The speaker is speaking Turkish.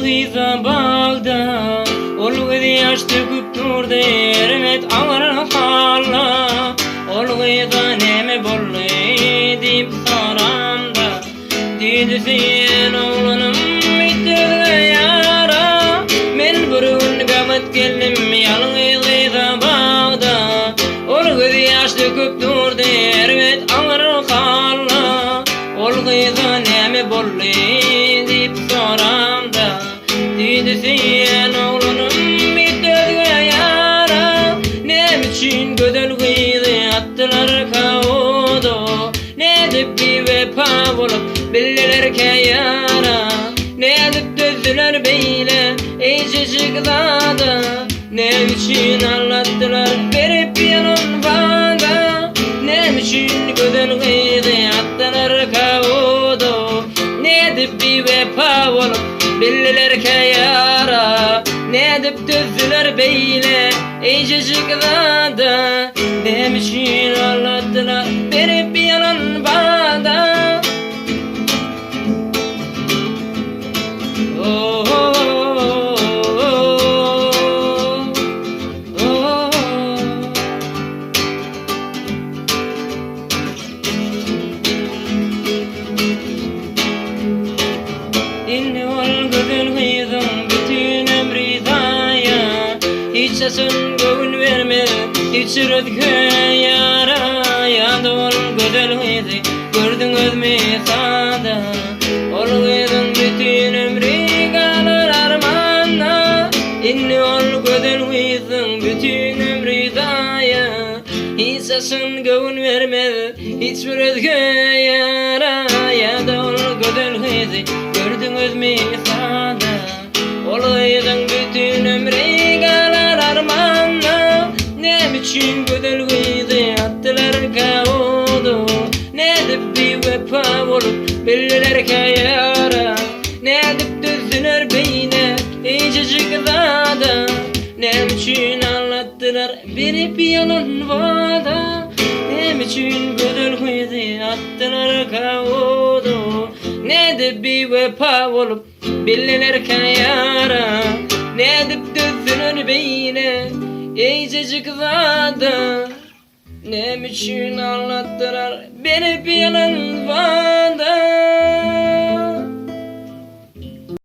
gıyza bağda ol gıdi yaştı küptür dermet ağır halla ol gıyza neme bollu deyip soramda dedi sen oğlanım bitirdi yara men burun gamat geldim yalın gıyza bağda ol gıdi yaştı küptür dermet ağır halla ol gıyza neme bollu deyip soramda dedi sen oğlanım bitirdi yara ne biçim gödel gıydı attılar kavudu ne edip bir vefa bulup bilirken yara ne edip dözdüler beyle iyice çıkıladı ne biçim anlattılar verip yanın bana ne biçim gödel gıydı attılar kavudu ne edip bir vefa bulup bilirken yara ne edip dözdüler beyle iyice çıkıladı ne biçim anlattılar verip yalan bana. Oh, oh, oh, oh, oh. İnni ol gödül gıydım bütün ömrü daya hiç sesin göğün vermedi hiç rüzgâr yara yandı ol gödül gıydı gördün özme sada ol gıydın bütün ömrü kalır armanla inni ol gödül gıydım bütün ömrü daya hiç sesin göğün vermedi hiç rüzgâr yara yandı ol gödül gıydı gördün özme sada ol gıydın bütün ömrü kalır armanla ne biçim gödül gıydı attılar kavudu ne edip bir vefa bulup bilirken yara ne edip düzdüler beyne iyice çıkıladı ne biçim anlattılar verip yalan vada ne biçim gödül gıydı attılar kavudu ne edip bir vefa bulup bilirken yara ne edip düzdüler beyne iyice çıkıladı ne biçim anlattılar beni bir yalan bana.